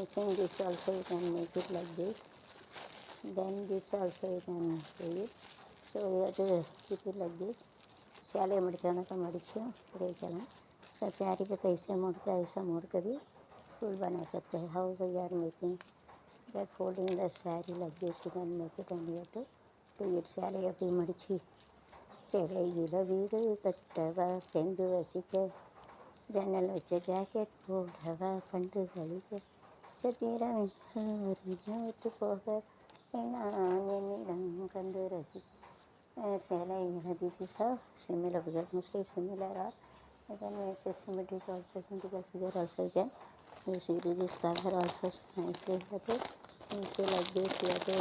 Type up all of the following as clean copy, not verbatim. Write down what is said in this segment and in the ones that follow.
Same this also you can make it like this. Then this also you can do it. So you have to keep it like this. स्याले मड़चाना का मड़िछो पूरे चला सब स्यारी को कैसे मोड़ के ऐसा मोड़ के भी फूल बना सकते हैं. How we are making that folding the sari like this you can make it and you have to do it. स्याले அப்படி மடிச்சு சேலையில வீடு கட்டவா செந்து வசிக்க ஜன்னல் வச்ச ஜாக்கெட் போடவா கண்டு கழிக்க சத்திரம் ஒரு விட்டு போக நான் என்னிடம் கண்டு ரசிக்க சேலை. This is a similar figure, mostly similar or you can make a symmetric also, symmetrical figure also you can. You see this cover also nicely happy. You see like this you have to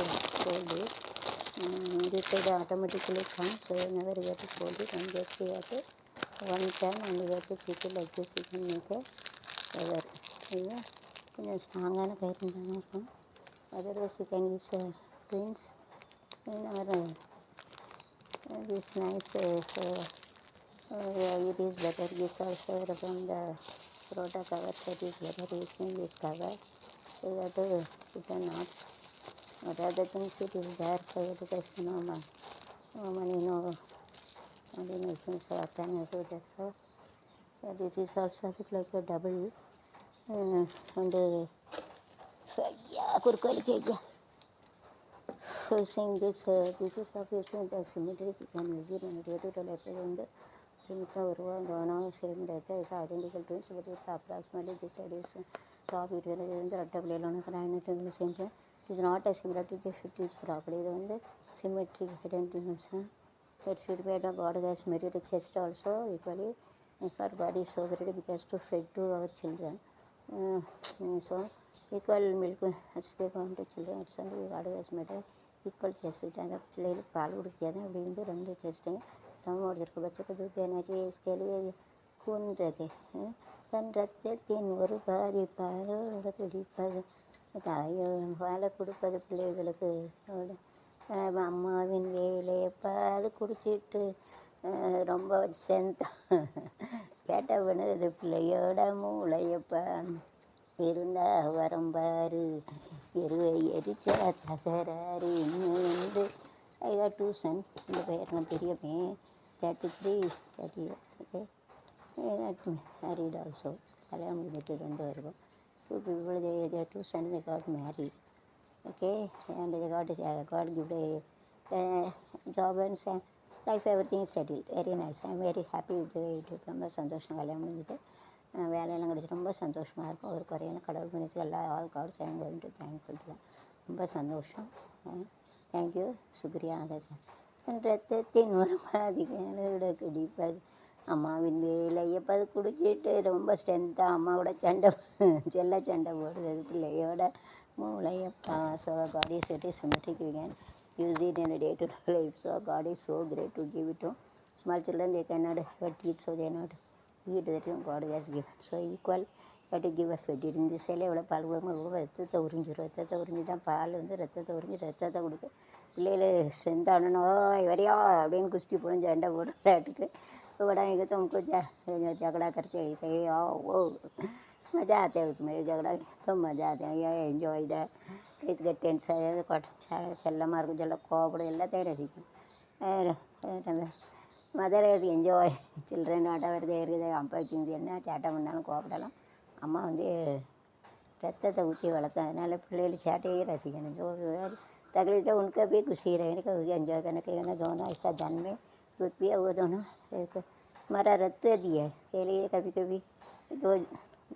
fold it. This side automatically comes, so you never get to fold it and just you have to one time and you have to keep it like this. You can make a cover. Yeah, கொஞ்சம் ஸ்ட்ராங்கான கயிறு இருந்தால் இருக்கும். Otherwise you can use pins in our this nice it is better. This also from the product cover set is better using this cover. So you have to put a knot. What other things it is there, so you have to test money combinations so can also that's so. So this is also look like a double and yeah kurkali using this is obviously the symmetric you can use it and it to the left and the urva dono same रहता है. It's identical twins but it's approximately this side is top it will in the double alone can same time. It is not a similar to the fit is properly the symmetric identification. So it should be at a god has made it chest also equally for body so very because to feed to our children. So equal milk has to come to children. It's only god has made it equal chest அந்த பிள்ளைகளுக்கு பால் குடிக்காது அப்படி வந்து ரெண்டு செஸ்ட்டையும் சமமாக உடைச்சிருக்கு. बच्चे को दूध देना चाहिए इसके लिए खून रहते தன் ரத்தத்தின் ஒரு பாதி பாலோட குடிப்பது பாலை கொடுப்பது பிள்ளைகளுக்கு அம்மாவின் வேலையை பால் குடிச்சிட்டு ரொம்ப ஸ்ட்ரென்த் கேட்ட பண்ணுது பிள்ளையோட மூளையப்பா இருந்தா வரம்பாரு எருவை எரிச்சா தகராறு இன்னும் ஐ காட் 2 sons. இந்த பையன் நான் பெரிய பையன் 30 years okay. I got married also கல்யாணம் முடிஞ்சிட்டு 2 வருடம். 2 people they 2 sons they got married okay and they got give a job and life everything is settled very nice. I am very happy with it. ரொம்ப சந்தோஷம் கல்யாணம் முடிஞ்சிட்டு வேலையெல்லாம் கிடச்சி ரொம்ப சந்தோஷமாக இருக்கும். ஒரு குறையான கடவுள் பண்ணிச்சு எல்லா all guards I am going to thankful தான். ரொம்ப சந்தோஷம். தேங்க்யூ சுக்ரியா. ரத்தத்தின் ஒரு பாதிகளோட குடிப்பது அம்மாவின் வேலையப்பது குடிச்சிட்டு ரொம்ப ஸ்ட்ரென்த்தாக அம்மாவோட சண்டை சண்டை போடுறது பிள்ளையோட மூளையப்பா. So God is it is symmetric you can use it in a day to day life. So God is so great to give it to small children. They cannot have a teeth so they are not eat that God has given. So equal you have to give a feed it. இந்த சேலை எவ்வளோ பால் கொடுக்கும் ரத்தத்தை உறிஞ்சிடும். ரத்தத்தை உறிஞ்சி தான் பால் வந்து ரத்தத்தை உறிஞ்சி ரத்தத்தை கொடுத்து பிள்ளைகள் ஸ்ட்ரென்த் ஆனோ வரையா அப்படின்னு குஸ்தி போடும் சண்டை போடும் விளையாட்டுக்கு बड़ा है तो हमको झगड़ा करते ऐसे ही आओ वो मज़ा आता है उसमें झगड़ा तो मज़ा आता है. ये enjoy the it's get tension ಚೆಲ್ಲ ಮಾರ್ಗದೆಲ್ಲ ಕೋಪಡ ಎಲ್ಲ தயாரிச்சிக்கும். மதர் இஸ் என்ஜாய் சில்ட்ரன் ஆட்ட வருது இருக்குது அப்பா வச்சுருந்து என்ன சேட்டை பண்ணாலும் கோப்படலாம். அம்மா வந்து ரத்தத்தை ஊற்றி வளர்த்தேன் அதனால் பிள்ளைகள் சேட்டையே रसिக்கணும். जो तकलीफ है उनका भी खुशी रहने का एंजॉय करने के लिए दोनों ऐसा जन में दूध पिया वो दोनों एक हमारा रत्त दिया है इसके लिए कभी कभी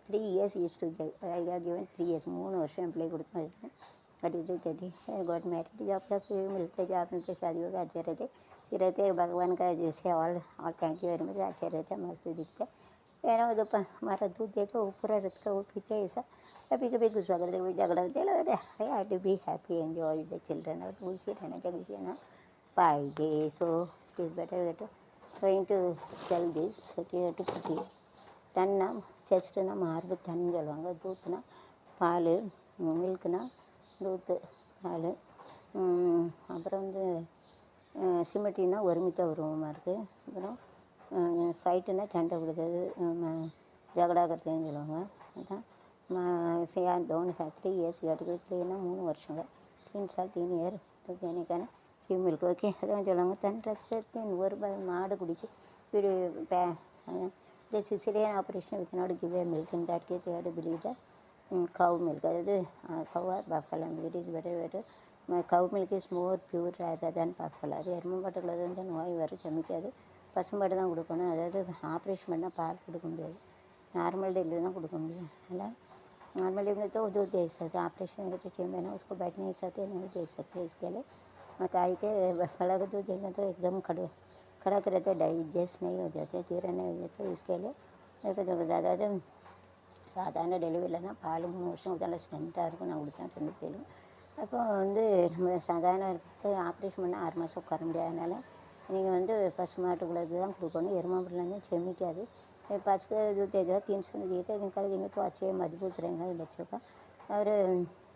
3 years use to given 3 years 3 வருஷம் பிள்ளை கொடுத்து 30 गॉट मैरिड. जब तक मिलते जब मिलते शादी हो गया अच्छे रहते भगवान का जैसे all thank you very much अच्छे रहते मस्त दिखते है वो तो हमारा दूध देते वो पूरा रथ का वो पीते ऐसा. कभी कभी गुस्सा करते कभी झगड़ा चला I have to be happy enjoy the children और खुशी रहना चाहिए ना पाएंगे. So it is better going to sell this to put தன்னா செஸ்ட்டுனா மார்பு தன்னு சொல்லுவாங்க. தூத்துனா பால் மில்க்குனா தூத்து பால். அப்புறம் வந்து சிமெட்ரினா ஒருமித்த உருவமாக இருக்குது. அப்புறம் ஃபைட்டுனா சண்டை கொடுத்தது ஜகடா கருத்துன்னு சொல்லுவாங்க. அதுதான் don't have 3 years, you have to go 3 னா 3 வருஷங்க. ட்வின்ஸ் ஆர் 3 இயர் எனக்கான ஃபீமேலுக்கு ஓகே. அதான் சொல்லுவாங்க தன் ரத்தத்தின் ஒரு மாடு குடிச்சு வீடு இந்த caesarean operation with not give milk in that case you have to believe the cow milk. அதாவது cow or buffalo milk it is better cow milk is more pure rather than buffalo. அது எருமமாட்டுக்குள்ள வந்து நோய் வர சமைக்காது, பசுமாடு தான் கொடுக்கணும். அதாவது ஆப்ரேஷன் பண்ணால் பால் கொடுக்க முடியாது, नॉर्मल डिलीवरी ना கொடுக்க முடியும். அதனால் नॉर्मल डिलीवरी तो दूध दे सकते, ऑपरेशन के तो चेम्बर है उसको बैठ नहीं सकते, नहीं दे सकते. इसके लिए गाय के फला का दूध देंगे तो एकदम कड़क रहते, डाइजेस्ट नहीं हो जाते, जीर्ण नहीं हो जाते. इसके लिए அதாவது சாதாரண டெலிவரியில் தான் பால் 3 வருஷம் கொடுத்தா நல்லா ஸ்ட்ரென்த்தாக இருக்கும். நான் கொடுத்தேன் 2 பேரும். அப்போ வந்து நம்ம சாதாரண இருக்கிறது ஆப்ரேஷன் பண்ணால் 6 மாதம் உட்கார முடியாதனால நீங்கள் வந்து பசுமாட்டுக்குள்ளது தான் கொடுக்கணும். எருமாட்டுலேருந்து செமிக்காது. पाँच का जो तेज है 300 दिए थे, निकाल देंगे तो अच्छे मजबूत रहेंगे बच्चों का. और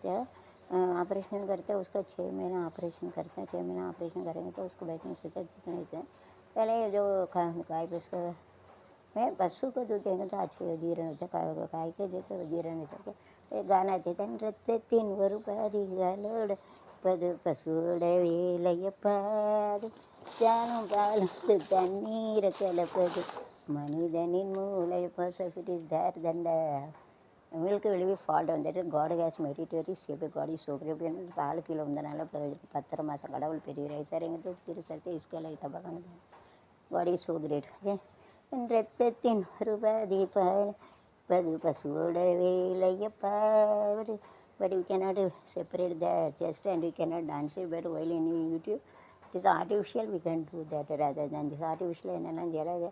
क्या ऑपरेशन करते हैं उसका 6 महीना ऑपरेशन करते हैं. 6 महीना ऑपरेशन करेंगे तो उसको बैठ नहीं सकते, जितने से पहले जो गाय पशु में पशु को दूध देंगे तो अच्छे जीर्ण होते, गाय के जैसे जीर्ण होते. एक गाना थे तन रत्ते 3 வருபாதிகளோட பது பசுட வேலையப்பாது ஜானும் பாலத்து தண்ணீரை கலப்பது மனிதனின் மூளை பர்சஃபிட் is there than the milk will be fall down. That is God has meditated shape God is so great. பால் கீழே வந்தனால 10 மாதம் கடவுள் பெரியவராய் சார் எங்கள் தூக்கி சத்து இஸ்கேலை தபாக God is so great. Okay. ரத்தத்தின் ரூபாதி பது பசுவோட வேலையப்பாடு. But we cannot separate the chest and we cannot dance it. But while in YouTube it is artificial, we can do that rather than this artificial. என்னெல்லாம் ஜெராக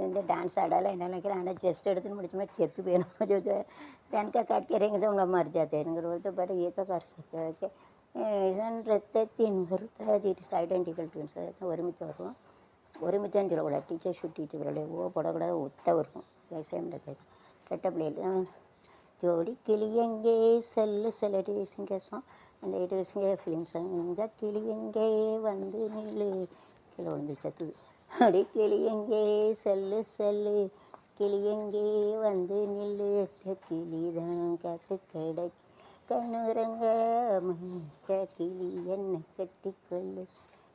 இந்த dance ஆடால என்ன நினைக்கிறேன், ஆனால் chest எடுத்துன்னு முடிச்சோம்னா செத்து போயிடும். जो तन का काट के रहेंगे तो हम लोग मर जाते हैं. बोलते बट ये तो कर सकते हैं. ओके. ரத்தத்தின் வருபாதி இட் இஸ் ஐடென்டிக்கல் ட்வின்ஸ். ஒருமித்து வருவோம், ஒருமித்தான் சொல்லக்கூடாது. டீச்சர் ஷூட் டீச்சர் சொல்லக்கூடாது, ஓ போடக்கூடாது, ஒத்த இருக்கும். சேம் ரெட்ட பிள்ளைகள் ஜோடி கிளியங்கே செல்லு செல்லடி சிங்கேசம் அந்த 8 வருஷங்க ஃபிலிம் சாங். இந்த கிளியங்கே வந்து நில்லு கீழே விழுந்து சத்துது. அப்படி கிளியங்கே செல்லு செல்லு கிளியங்கே வந்து நில்லு கிளிதான் காத்து கடை கண்ணுரங்க கிளி என்ன கட்டிக்கொள்ளு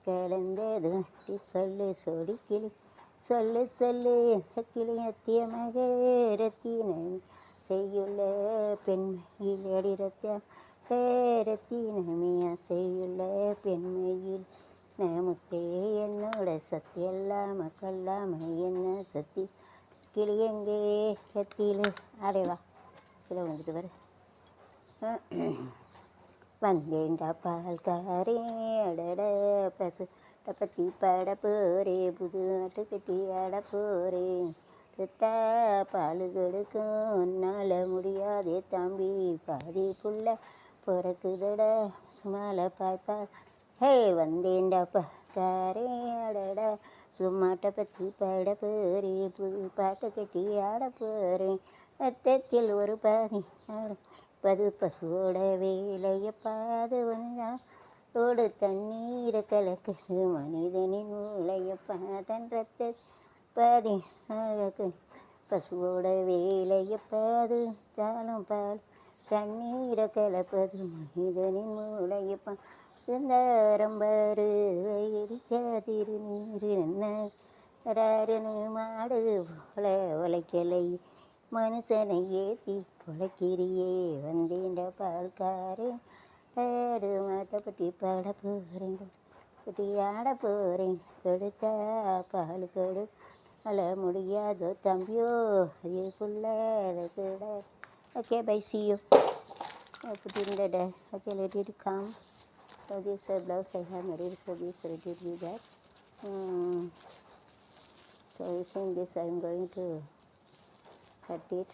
கலந்தது கட்டிக்கொள்ளு சொடி கிளி சொல்லு சொல்லு கிளி அத்திய மகரத்தின செய்யுள்ள பெண்மையில் அடிரத்தியம் பேரத்தினமியா செய்யுள்ள பெண்மையில் நமக்கே என்னோட சக்தி எல்லாம கொல்லாம என்ன சக்தி கிளியங்கே கத்தியில் அரைவா கீழே வந்துட்டு வர வந்தேன்டா பால்காரே அடட பசு பத்தி பாட போரே புது ஆட்டு கட்டி ஆட போரே ரத்தா பால் கொடுக்கும் உன்னால முடியாதே தம்பி பாதி புள்ள பிறக்குதட சுமால பாய்ப்பா. ஹே வந்தேன்டா பால்காரே அடடா சும்மாட்டை பற்றி பாட போரே புது பாட்டு கட்டி ஆட போறேன் ரத்தத்தில் ஒரு பாதி பது பசுவோட வேலையை பாது ஒன்றோடு தண்ணீரை கலக்குது மனிதனின் மூளையப்பா தன் ரத்த பாதி பசுவோட வேலையை பாது தாலும் பால் தண்ணீரை கலப்பது மனிதனின் மூளையப்பா இருந்தாரம்பாரு எரிச்சா திருநீர் என்ன மாடு போல உழைக்கலை மனுஷனை ஏற்றி பொழைக்கிறியே வந்தேண்ட பால்காரே ஆடு மாத்த பட்டி பாட போகிறேன் பட்டி ஆட போகிறேன் கொடுத்தா பால் கொடு அழ முடியாதோ தம்பியோ அது புள்ள கூட. Okay bye C you. put in the day. Okay, let it come. So this blouse I have made, so this let it be that. So using this I am going to cut it.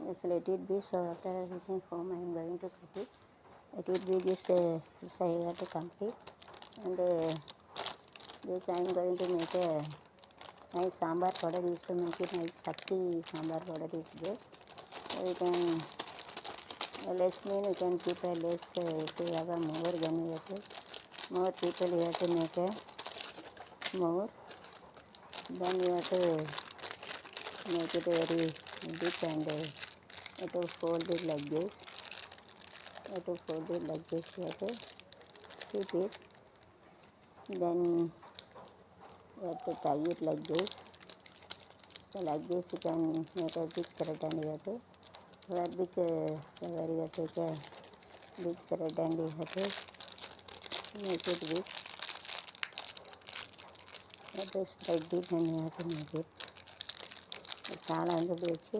Yes, let it be. So after reaching home I am going to cut it. Let it be this I have to complete. And this I am going to make a nice sambar powder. Is to make it nice sakti sambar powder is there. So you can less mean you can keep a less if you have a more than you have to more people you have to make a more, then you have to make it very big and you have to fold it like this. You have to fold it like this. You have to keep it. Then you have to tie it like this. So like this you can make a big thread and you have to wear big flower. You have to take a big thread and you have to make it big. You have to spread it and you have to make it. చాలా అందుకు వచ్చి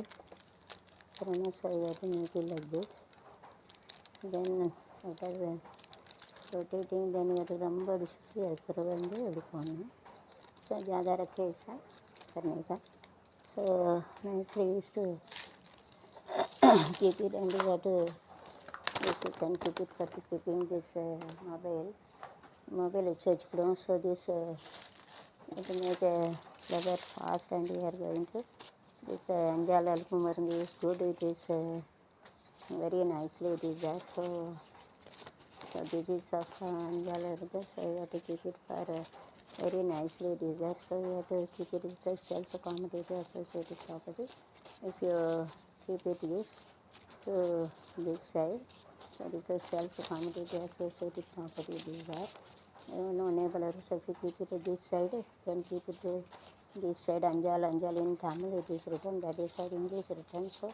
corona, so you have to make it like this. Then after rotating, then you have to रंबर उसकी ऐसे बंदे उड़कोना. So ज़्यादा रखे ऐसा करने का. So nicely used to keep it and you have to this you can keep it for keeping this mobile வச்சுக்கணும். So this you have to make a flower fast and we are going to this anjal alkumarandi is good. It is very nicely it is there. So this is of anjal alkumarandi. So you have to keep it for very nicely it is there. So you have to keep it as a self accommodated associated property. If you keep it this to this side, so this is self accommodated associated property it is there. No neighbor, so if you keep it at this side, then keep it this side. Anjal in Tamil it is written, that is side English written. So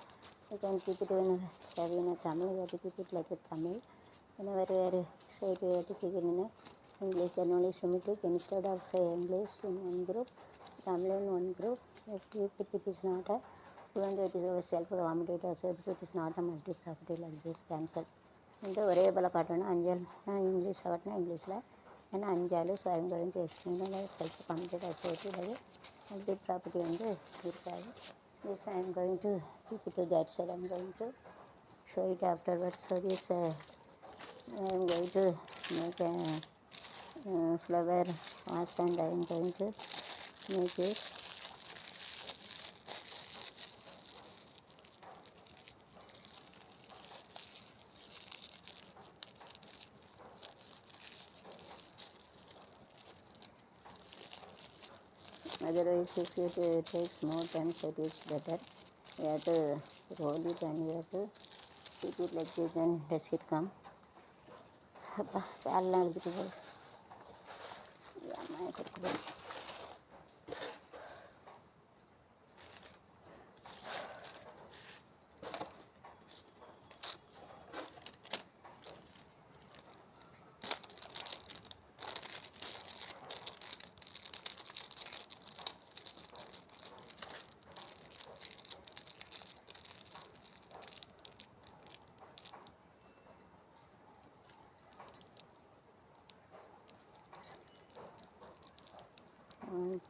you can keep it in a Tamil. You have to keep it like a Tamil. Whenever you are straight, you have to keep it in a English. Then only Semitic instead of English in one group, Tamil in one group. So if you keep it is not a, even though it is a self accommodated, so it is not a multi property like this, cancel. And the variable காட்டணும் அஞ்சல் இங்கிலீஷில் காட்டினா இங்கிலீஷில் ஏன்னா அஞ்சாலு. So I'm going to explain self complete associate multi property வந்து இருக்காது. This I'm going to keep it to that side. I'm going to show it afterwards. So this I'm going to make flower fast and I'm going to make it. Otherwise, if it takes more time, so it is better. You have to roll it and you have to keep it like this and let it come. அப்பா காலெலாம் எடுத்துகிட்டு போய் அம்மா கொடுத்து போய்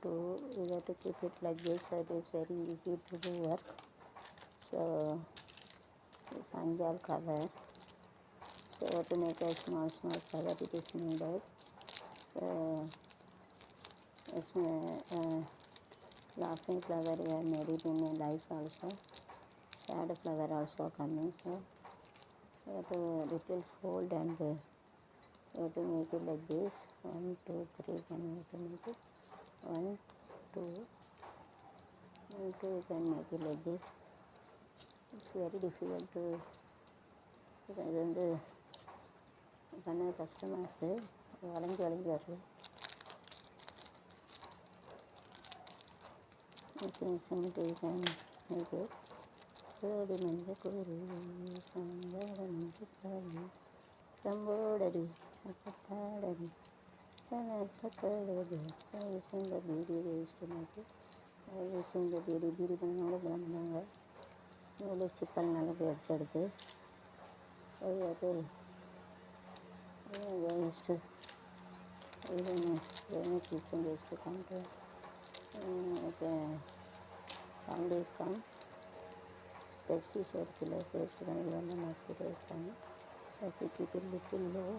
to you have to keep it like this. So it is very easy to do work. So this anjal cover, so you have to make a small cover. It is needed. So it's laughing flower we have made it in a life also. Sad flower also coming. So you have to little fold and you have to make it like this. 1, 2, 3 can you have to make it. 1, 2, 1, 2 you can make it like this. It's very difficult to இது வந்து பண்ண கஷ்டமாக இருக்குது. வளைஞ்சு வருது. Cement you can make it. சோடி மஞ்ச கூறு சங்காட மஞ்ச காரி சம்போடடி அப்பத்தாடடி பக்கடடி சிங்க பீடி வேஸ்ட்டு மாற்றி சிங்க பீடி பண்ணாங்க பண்ணாங்க நூலு சிக்கல் நல்லா எடுத்து அது வேஸ்ட்டு வேணும் சீசன் வேஸ்ட்டு பண்ணிட்டு sound is come. Pesticide killer when the mosquito is coming. So if you keep it little low,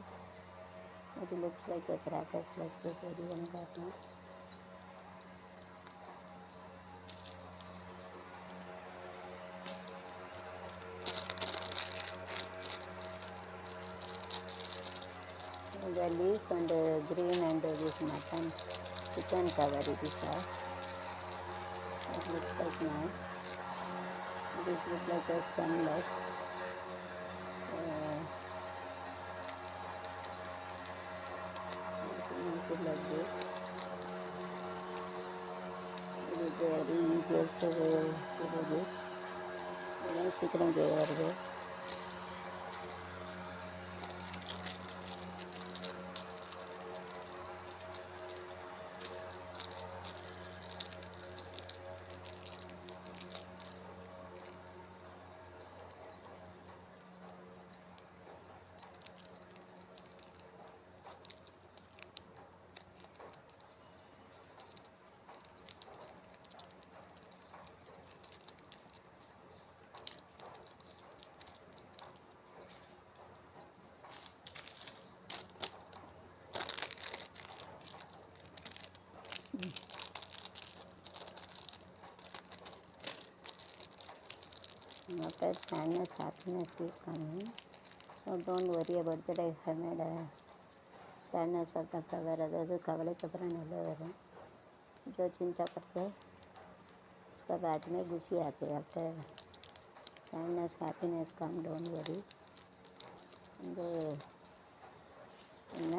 it looks like a crackers like this. Everyone got now. The leaf and green and this mutton chicken cover it is looks like nice. This looks like a stemlet. Make it like this. It is very easiest way to do this. இதெல்லாம் சீக்கிரம் செய்யறது. After sadness, happiness is coming. So don't worry about that. I have made a sadness of the cover. अதாவது கவலைக்கு அப்புறம் நல்லா வரும். जो चिंता करते उसका बाद में खुशी आती है. After sadness, happiness come. Don't worry. And என்ன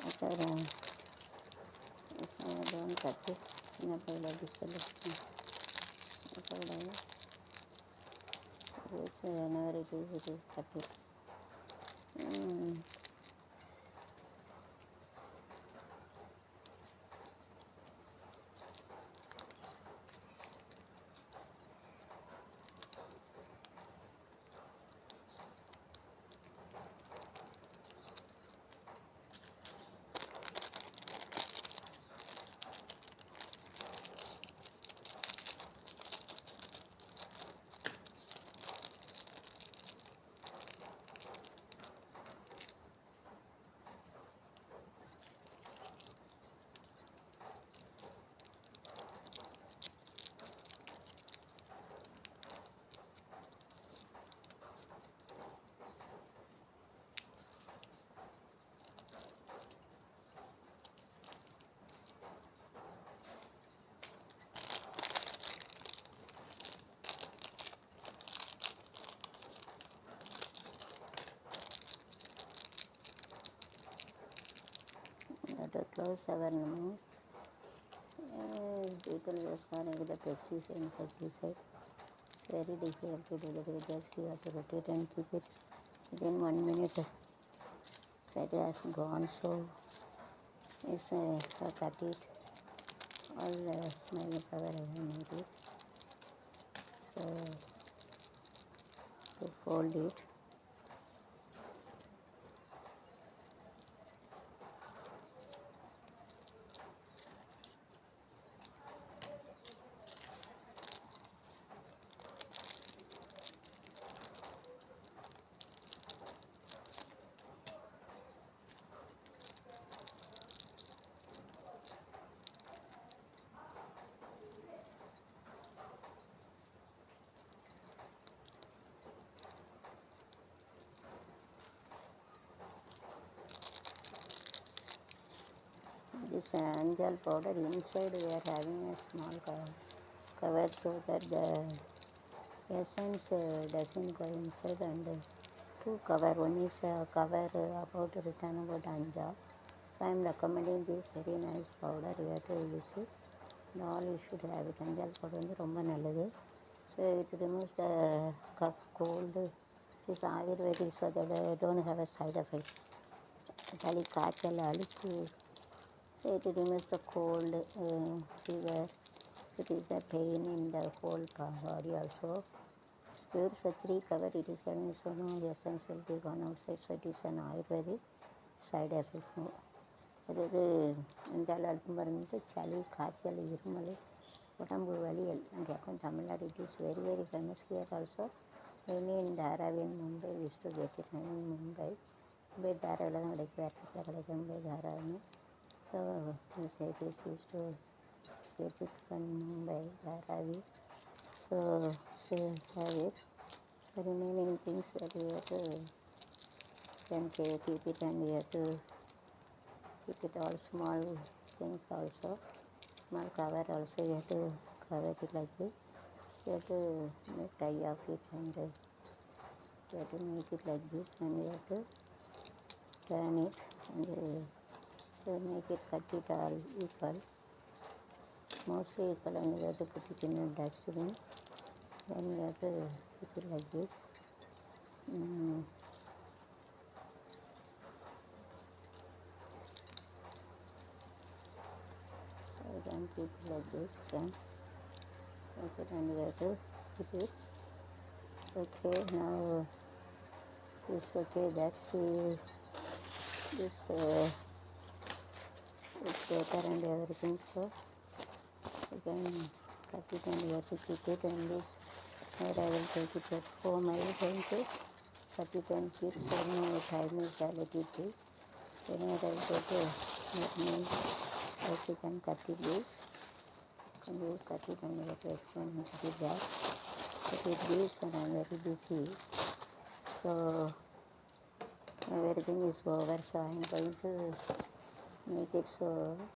அப்புறம் don't cut it. என்ன பையில அப்படி சொல்லு. Whenever it is cut it. To close our nose, people were starting with the pesticide and insecticide. It's very difficult to do that. Just you have to rotate and keep it within 1 minute. So it has gone. So it's cut it. All the small cover I have made it. So to fold it. This anjal powder inside we are having a small cover so that the essence doesn't go inside, and two cover. One is cover about written about anjal. So I am recommending this very nice powder. We have to use it. And all you should have it. Anjal powder வந்து ரொம்ப நல்லது. So it removes the cough, cold. It is Ayurvedic, so that don't have a side effect. சளி காய்ச்சல் அழுக்கு. So it removes the cold, fever. It is the pain in the whole body also. Pure Satri cover, it is having so no essential be gone outside. So it is an Ayurvedic side effect. அதாவது அஞ்சால் அடுப்பு மருந்து சளி காய்ச்சல் இருமல் உடம்பு வலி எல்லாம் கேட்கும். Tamil Nadu it is very very famous here also. Mainly in Dharavi in Mumbai use to get it in Mumbai. Mumbai தாராவில் தான் கிடைக்கும், வேறு இடத்துல கிடைக்கும் மும்பை தாராவின்னு. So it is used to get it from Mumbai, Dharavi. So have it. So remaining things that we have to can keep it, and we have to keep it all small things also. small cover also you have to cover it like this. You have to make tie of it and you have to make it like this and you have to turn it and make it cut it all equal, mostly equal, and you have to put it in a dustbin. Then you have to put it like this. I can keep it like this, then okay, and you have to put it. Okay, now this, okay, that's this paper and everything, so you can cut it and you have to keep it, and this where I will take it at home. I will going to cut it and keep, so no time is validity too. Then I will take a measurement as you can cut it this, and you cut it and you have to explain and cut it back. Cut it this, and I am very busy, so everything is over, so I am going to make it so